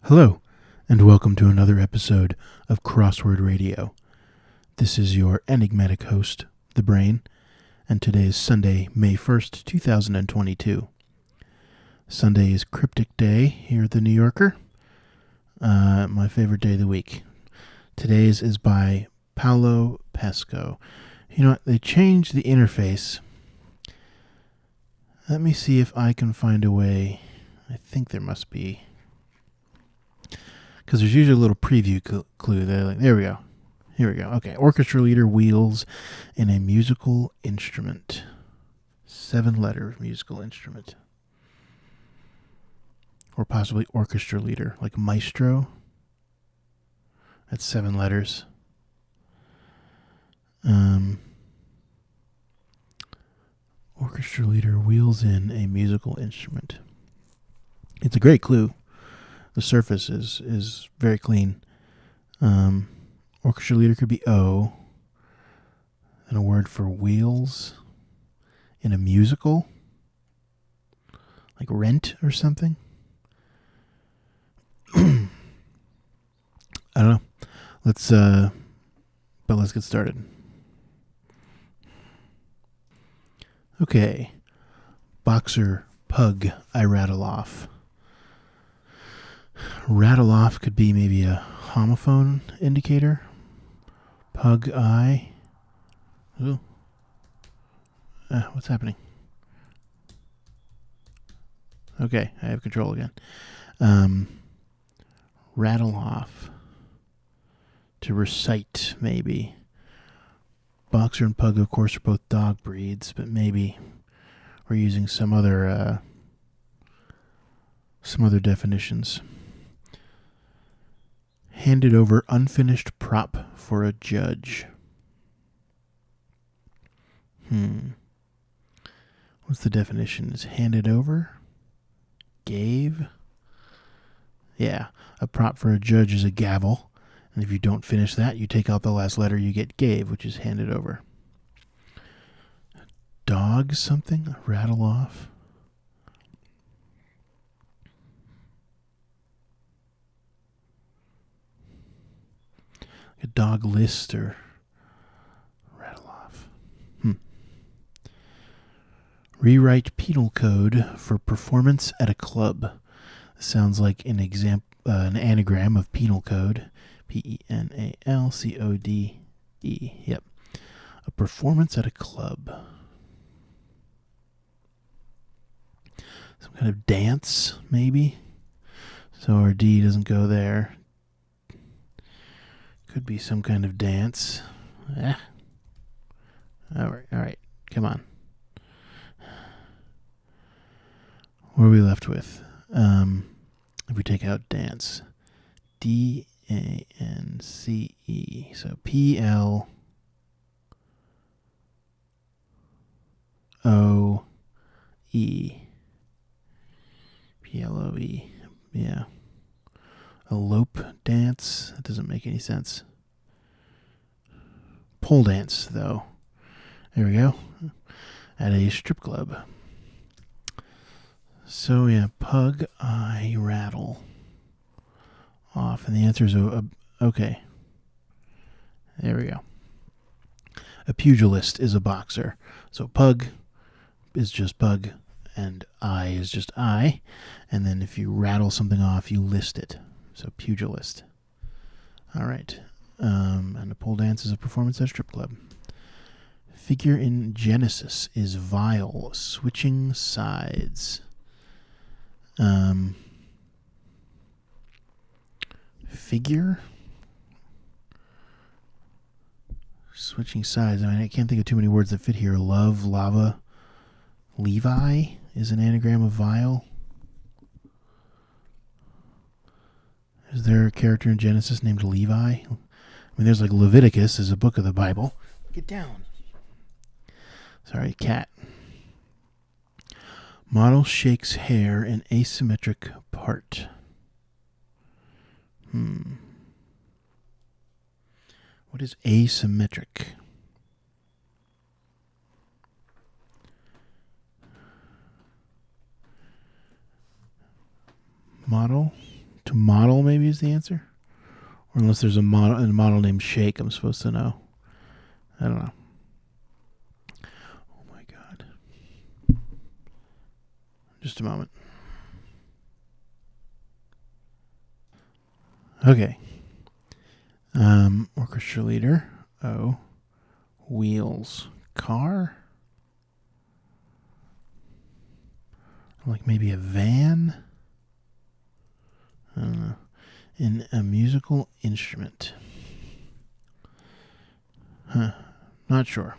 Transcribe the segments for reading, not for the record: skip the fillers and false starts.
Hello, and welcome to another episode of Crossword Radio. This is your enigmatic host, The Brain, and today is Sunday, May 1st, 2022. Sunday is Cryptic Day here at the New Yorker, my favorite day of the week. Today's is by Paolo Pasco. You know what, they changed the interface. Let me see if I can find a way. I think there must be. Because there's usually a little preview clue. There we go. Here we go. Okay. Orchestra leader wheels in a musical instrument. 7-letter musical instrument. Or possibly orchestra leader, like maestro. That's 7 letters. Orchestra leader wheels in a musical instrument. It's a great clue. The surface is very clean. Orchestra leader could be O. And a word for wheels in a musical. Like Rent or something. I don't know. Let's get started. Okay. Boxer, pug, I rattle off. Rattle off could be maybe a homophone indicator. Pug I. Ooh. What's happening? Okay, I have control again. Rattle off. To recite, maybe. Boxer and pug, of course, are both dog breeds, but maybe we're using some other definitions. Handed over unfinished prop for a judge. What's the definition? Is handed over? Gave? Yeah, a prop for a judge is a gavel. And if you don't finish that, you take out the last letter, you get gave, which is handed over. Dog something? Rattle off? A dog list or rattle off. Rewrite penal code for performance at a club. Sounds like an anagram of penal code. Penalcode. Yep. A performance at a club. Some kind of dance, maybe. So our D doesn't go there. Could be some kind of dance. All right. Come on. What are we left with? If we take out dance. D-A-N-C-E. So P-L-O-E. P-L-O-E. Yeah. Elope dance? That doesn't make any sense. Pole dance, though. There we go. At a strip club. So, yeah, pug, I rattle off. And the answer is okay. There we go. A pugilist is a boxer. So pug is just pug, and I is just I. And then if you rattle something off, you list it. So pugilist. All right. And a pole dance is a performance at a strip club. Figure in Genesis is vile, switching sides. Figure? Switching sides. I mean, I can't think of too many words that fit here. Love, lava. Levi is an anagram of vile. Is there a character in Genesis named Levi? I mean, there's like Leviticus is a book of the Bible. Get down. Sorry, cat. Model shakes hair in asymmetric part. What is asymmetric? Model To model maybe is the answer? Or unless there's a model named Shake, I'm supposed to know. I don't know. Oh my God. Just a moment. Okay. Orchestra leader. O. Wheels. Car? Like maybe a van? I don't know. In a musical instrument. Huh. Not sure.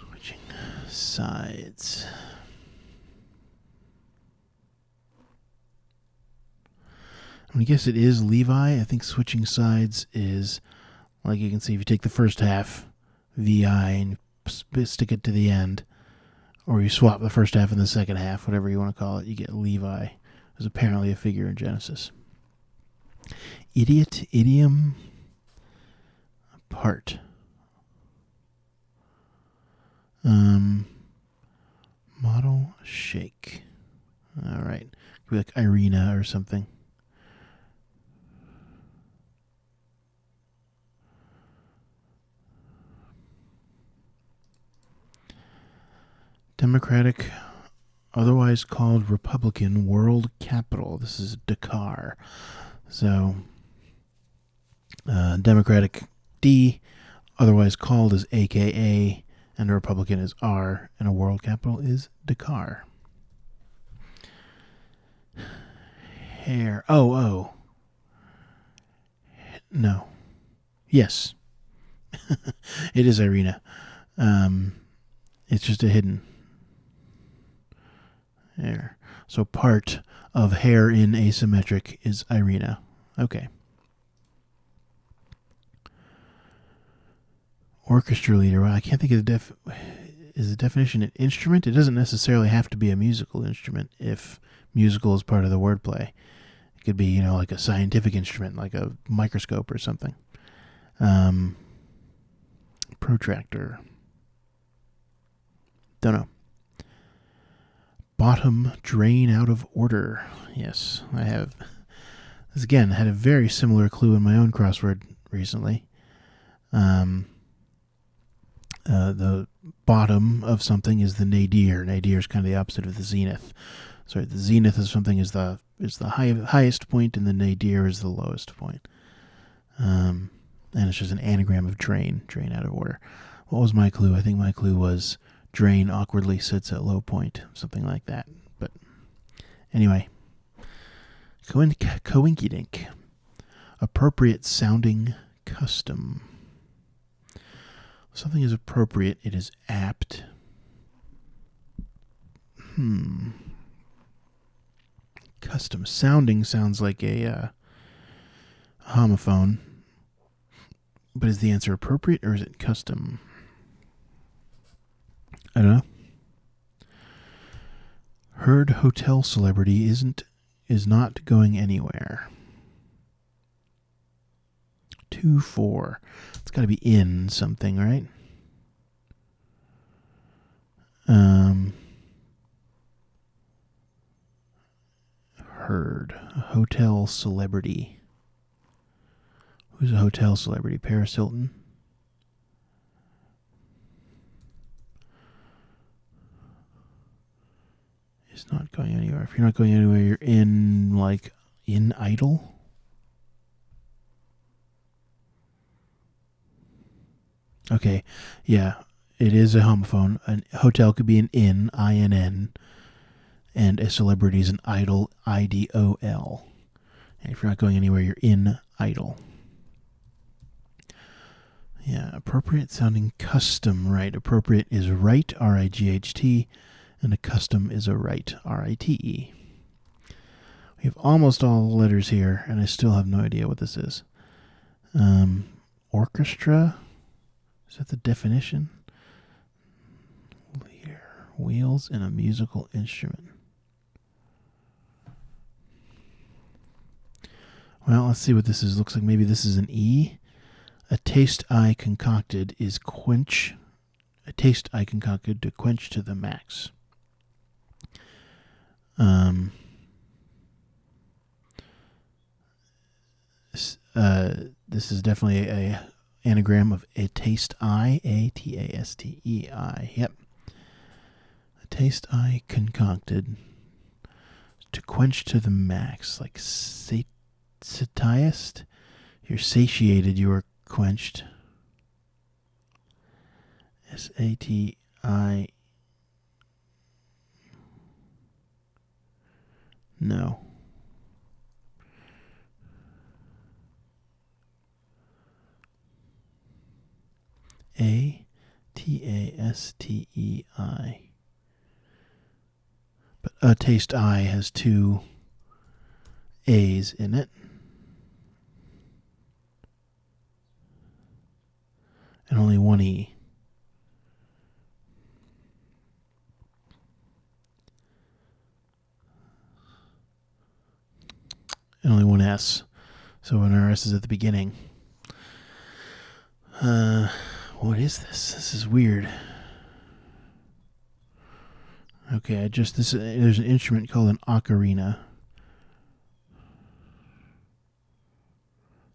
Switching sides. I'm going to guess it is Levi. I think switching sides is, like you can see, if you take the first half, VI, and stick it to the end, or you swap the first half and the second half, whatever you want to call it, you get Levi. There's apparently a figure in Genesis. Idiot, idiom, part. Model, shake. All right. Could be like Irina or something. Democratic, otherwise called Republican World Capital. This is Dakar. So, Democratic D, otherwise called as AKA, and a Republican is R, and a world capital is Dakar. Hair. Oh. No. Yes. It is Irina. It's just a hidden hair. So part of hair in asymmetric is Irina. Okay. Orchestra leader. Well, I can't think of is the definition an instrument? It doesn't necessarily have to be a musical instrument if musical is part of the wordplay. It could be, like a scientific instrument, like a microscope or something. Protractor. Don't know. Bottom drain out of order. Yes, I have. This again had a very similar clue in my own crossword recently. The bottom of something is the nadir. Nadir is kind of the opposite of the zenith. Sorry, the zenith of something is the highest point, and the nadir is the lowest point. And it's just an anagram of drain out of order. What was my clue? I think my clue was drain awkwardly sits at low point, something like that. But anyway, coinkydink, appropriate sounding custom. Something is appropriate, it is apt. Custom sounding sounds like a homophone. But is the answer appropriate or is it custom? I don't know. Heard hotel celebrity is not going anywhere. 2-4. It's got to be in something, right? Heard. A hotel celebrity. Who's a hotel celebrity? Paris Hilton? It's not going anywhere. If you're not going anywhere, you're in Idle? Okay, yeah, it is a homophone. A hotel could be an inn, I-N-N, and a celebrity is an idol, I-D-O-L. And if you're not going anywhere, you're in Idle. Yeah, appropriate sounding custom, right? Appropriate is right, R-I-G-H-T, and a custom is a right, R-I-T-E. We have almost all the letters here, and I still have no idea what this is. Orchestra? Is that the definition? Leader. Wheels in a musical instrument. Well, let's see what this is. Looks like maybe this is an E. A taste I concocted is quench. A taste I concocted to quench to the max. This is definitely a anagram of a taste eye, A-T-A-S-T-E-I. Yep. A taste eye concocted to quench to the max, like satiest. You're satiated, you are quenched. S-A-T-I. No. A-T-A-S-T-E-I. But a taste I has two A's in it. And only one E. And only one S. So when our S is at the beginning. What is this? This is weird. Okay, there's an instrument called an ocarina.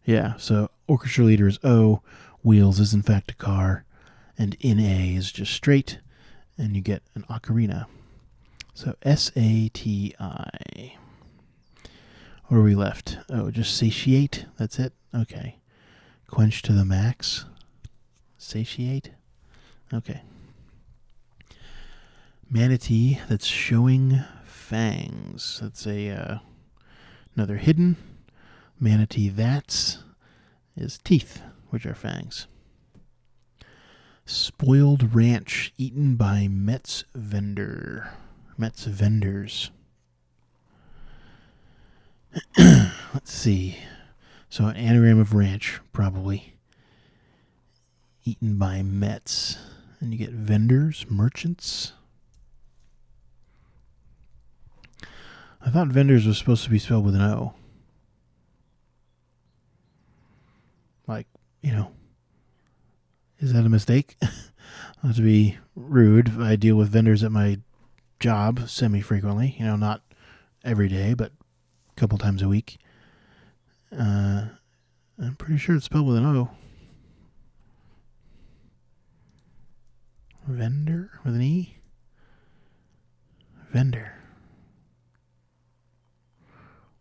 Yeah, so orchestra leader is O, wheels is in fact a car, and in A is just straight, and you get an ocarina. So S-A-T-I. What are we left? Oh, just satiate? That's it? Okay. Quench to the max. Satiate? Okay. Manatee that's showing fangs. That's another hidden. Manatee that's is teeth, which are fangs. Spoiled ranch eaten by Met's vendor. Met's vendors. Let's see. So an anagram of ranch, probably. Eaten by Mets. And you get vendors, merchants. I thought vendors was supposed to be spelled with an O. Like, is that a mistake? Not to be rude, I deal with vendors at my job semi-frequently. Not every day, but a couple times a week. I'm pretty sure it's spelled with an O. Vendor with an E? Vendor.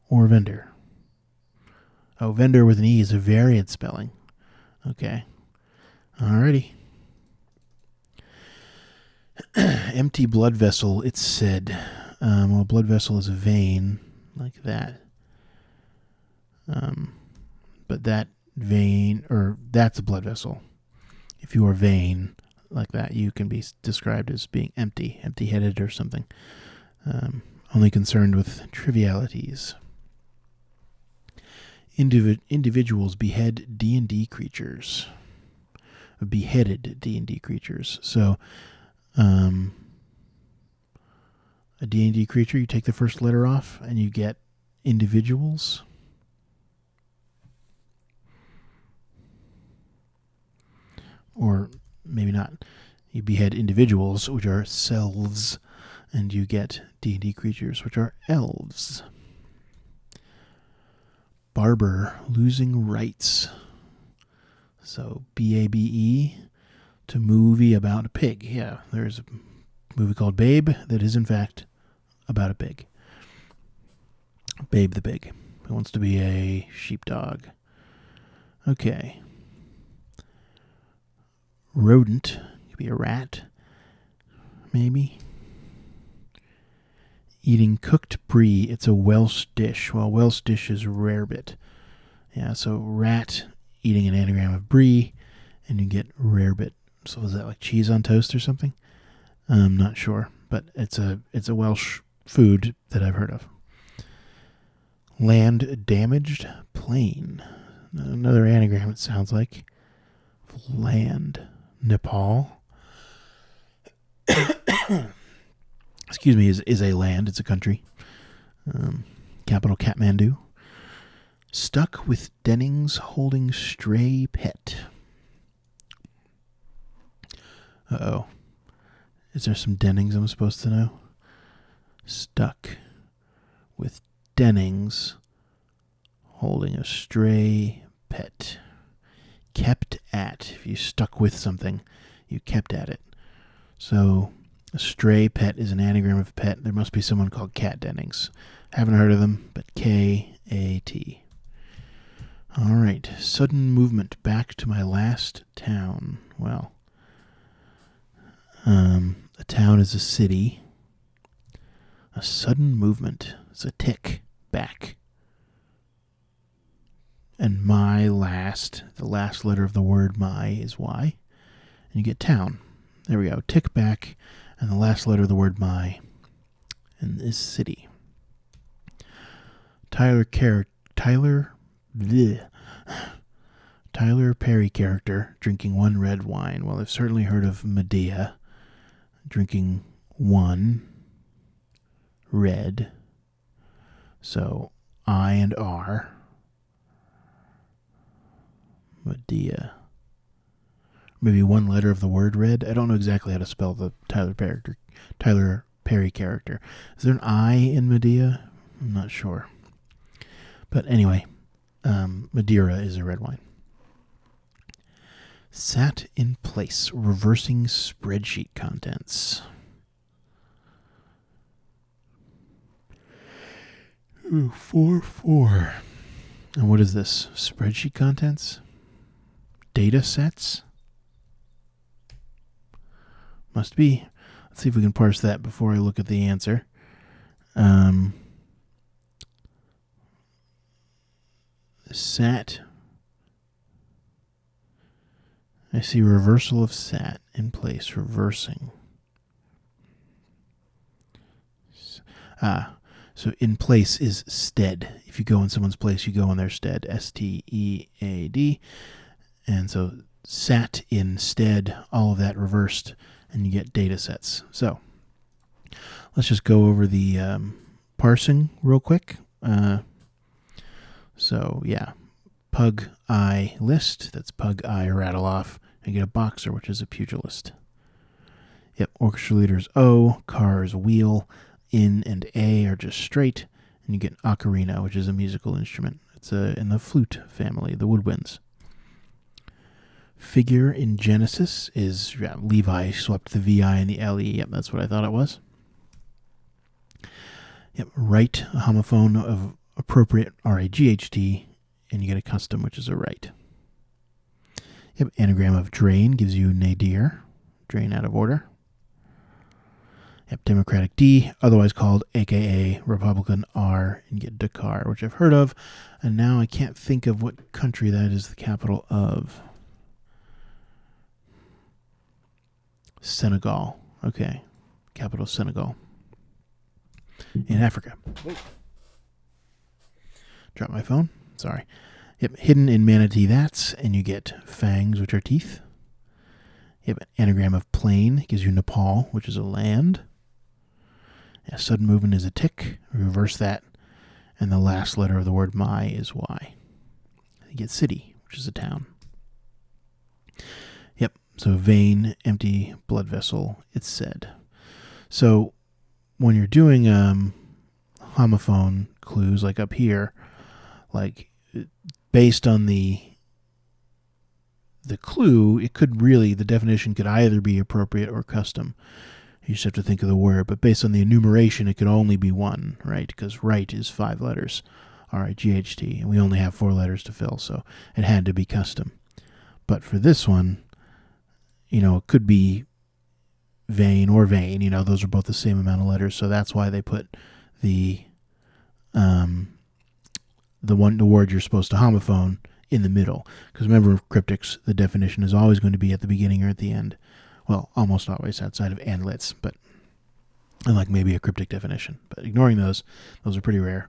Or vendor. Oh, vendor with an E is a variant spelling. Okay. Alrighty. Empty blood vessel, it's said. Well, blood vessel is a vein, like that. But that vein, or that's a blood vessel. If you are vain, like that, you can be described as being empty-headed or something. Only concerned with trivialities. Individuals behead D&D creatures. Beheaded D&D creatures. So, a D&D creature, you take the first letter off, and you get individuals. Or maybe not. You behead individuals, which are selves, and you get D&D creatures, which are elves. Barber losing rights. So B-A-B-E to movie about a pig. Yeah, there's a movie called Babe that is in fact about a pig. Babe the pig, who wants to be a sheepdog. Okay. Rodent, could be a rat, maybe. Eating cooked brie, it's a Welsh dish. Well, Welsh dish is rarebit. Yeah, so rat eating an anagram of brie, and you get rarebit. So is that like cheese on toast or something? I'm not sure, but it's a Welsh food that I've heard of. Land damaged, plain. Another anagram, it sounds like. Land. Nepal. Excuse me, is a land. It's a country. Capital Kathmandu. Stuck with Dennings holding stray pet. Uh-oh. Is there some Dennings I'm supposed to know? Stuck with Dennings holding a stray pet. Kept at. If you stuck with something, you kept at it. So a stray pet is an anagram of pet. There must be someone called Cat Dennings. Haven't heard of them, but K-A-T. All right. Sudden movement back to my last town. Well, a town is a city. A sudden movement. It's a tick back. And the last letter of the word my is Y. And you get town. There we go. Tick back. And the last letter of the word my and is city. Tyler Perry character drinking one red wine. Well, I've certainly heard of Medea drinking one red. So I and R. Medea. Maybe one letter of the word red. I don't know exactly how to spell the Tyler Perry character. Is there an I in Medea? I'm not sure. But anyway, Madeira is a red wine. Sat in place, reversing spreadsheet contents. Ooh, 4-4. And what is this? Spreadsheet contents? Data sets? Must be. Let's see if we can parse that before I look at the answer. Sat. I see reversal of sat in place, reversing. So in place is stead. If you go in someone's place, you go in their stead. S-T-E-A-D. And so sat instead, all of that reversed, and you get data sets. So let's just go over the parsing real quick. So yeah, pug I list, that's pug I rattle off, and you get a boxer, which is a pugilist. Yep, orchestra leader's O, car is wheel, in and A are just straight, and you get ocarina, which is a musical instrument. It's in the flute family, the woodwinds. Figure in Genesis is Levi swept the VI and the LE. Yep, that's what I thought it was. Yep, right, a homophone of appropriate R-A-G-H-T, and you get a custom, which is a right. Yep, anagram of drain gives you nadir, drain out of order. Yep, Democratic D, otherwise called AKA Republican R, and you get Dakar, which I've heard of, and now I can't think of what country that is the capital of. Senegal. Okay. Capital Senegal. In Africa. Wait. Drop my phone. Sorry. Yep. Hidden in manatee that's, and you get fangs, which are teeth. Yep. Anagram of plain gives you Nepal, which is a land. Yeah, sudden movement is a tick. Reverse that. And the last letter of the word my is Y. You get city, which is a town. Yep. So vein, empty, blood vessel, it's said. So when you're doing homophone clues, like up here, like based on the clue, it could really, the definition could either be appropriate or custom. You just have to think of the word. But based on the enumeration, it could only be one, right? Because right is 5 letters, R-I-G-H-T, and we only have 4 letters to fill, so it had to be custom. But for this one, you know, it could be vein or vein. You know, those are both the same amount of letters, so that's why they put the word you're supposed to homophone in the middle. Because remember, cryptics, the definition is always going to be at the beginning or at the end. Well, almost always outside of andlets, but unlike maybe a cryptic definition. But ignoring those are pretty rare.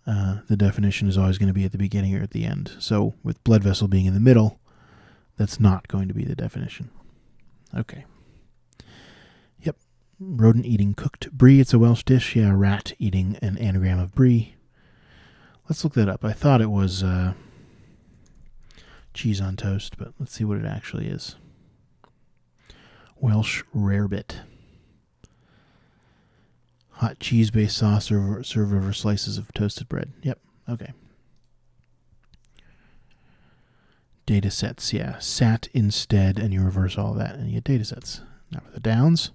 The definition is always going to be at the beginning or at the end. So with blood vessel being in the middle, that's not going to be the definition. Okay. Yep. Rodent eating cooked brie. It's a Welsh dish. Yeah, rat eating an anagram of brie. Let's look that up. I thought it was cheese on toast, but let's see what it actually is. Welsh rarebit. Hot cheese-based sauce served over slices of toasted bread. Yep. Okay. Data sets, yeah. Sat instead, and you reverse all that, and you get data sets. Now for the downs.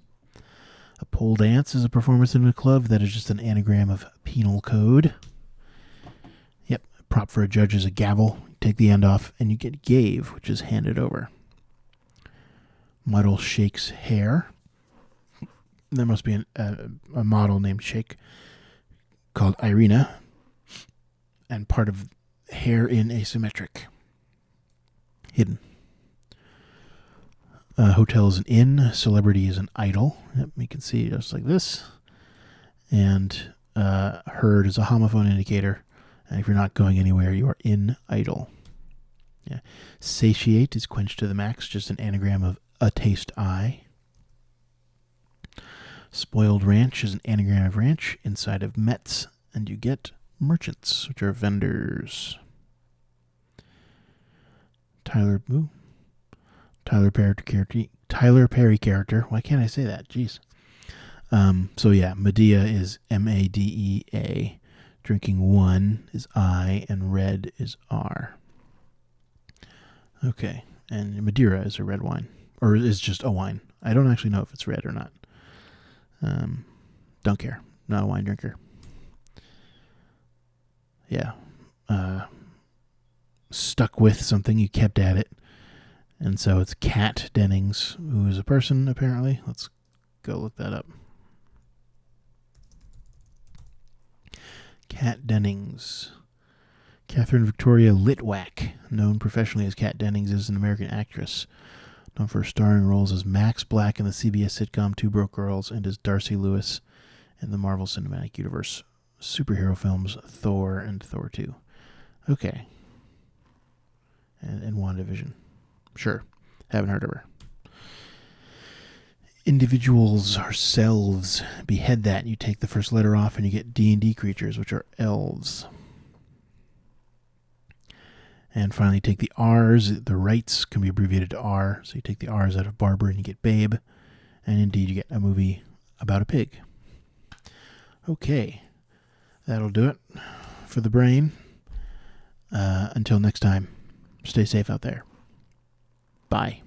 A pole dance is a performance in a club that is just an anagram of penal code. Yep. Prop for a judge is a gavel. Take the end off, and you get gave, which is handed over. Model shakes hair. There must be a model named Shake called Irina, and part of hair in asymmetric. Hidden. Hotel is an inn. Celebrity is an idol. Yep, you can see just like this. And herd is a homophone indicator. And if you're not going anywhere, you are in idle. Yeah. Satiate is quenched to the max, just an anagram of a taste eye. Spoiled ranch is an anagram of ranch inside of Mets, and you get merchants, which are vendors. Tyler Perry character. Why can't I say that? Jeez. So yeah, Medea is Madea. Drinking one is I, and red is R. Okay, and Madeira is a red wine, or is just a wine. I don't actually know if it's red or not. Don't care. Not a wine drinker. Yeah. Stuck with something, you kept at it. And so it's Kat Dennings, who is a person, apparently. Let's go look that up. Kat Dennings. Catherine Victoria Litwack, known professionally as Kat Dennings, is an American actress, known for starring roles as Max Black in the CBS sitcom Two Broke Girls and as Darcy Lewis in the Marvel Cinematic Universe superhero films Thor and Thor 2. Okay. And WandaVision. Sure. Haven't heard of her. Individuals are selves. Behead that. You take the first letter off and you get D&D creatures, which are elves. And finally, take the R's. The rights can be abbreviated to R. So you take the R's out of Barber and you get Babe. And indeed, you get a movie about a pig. Okay. That'll do it for the brain. Until next time, stay safe out there. Bye.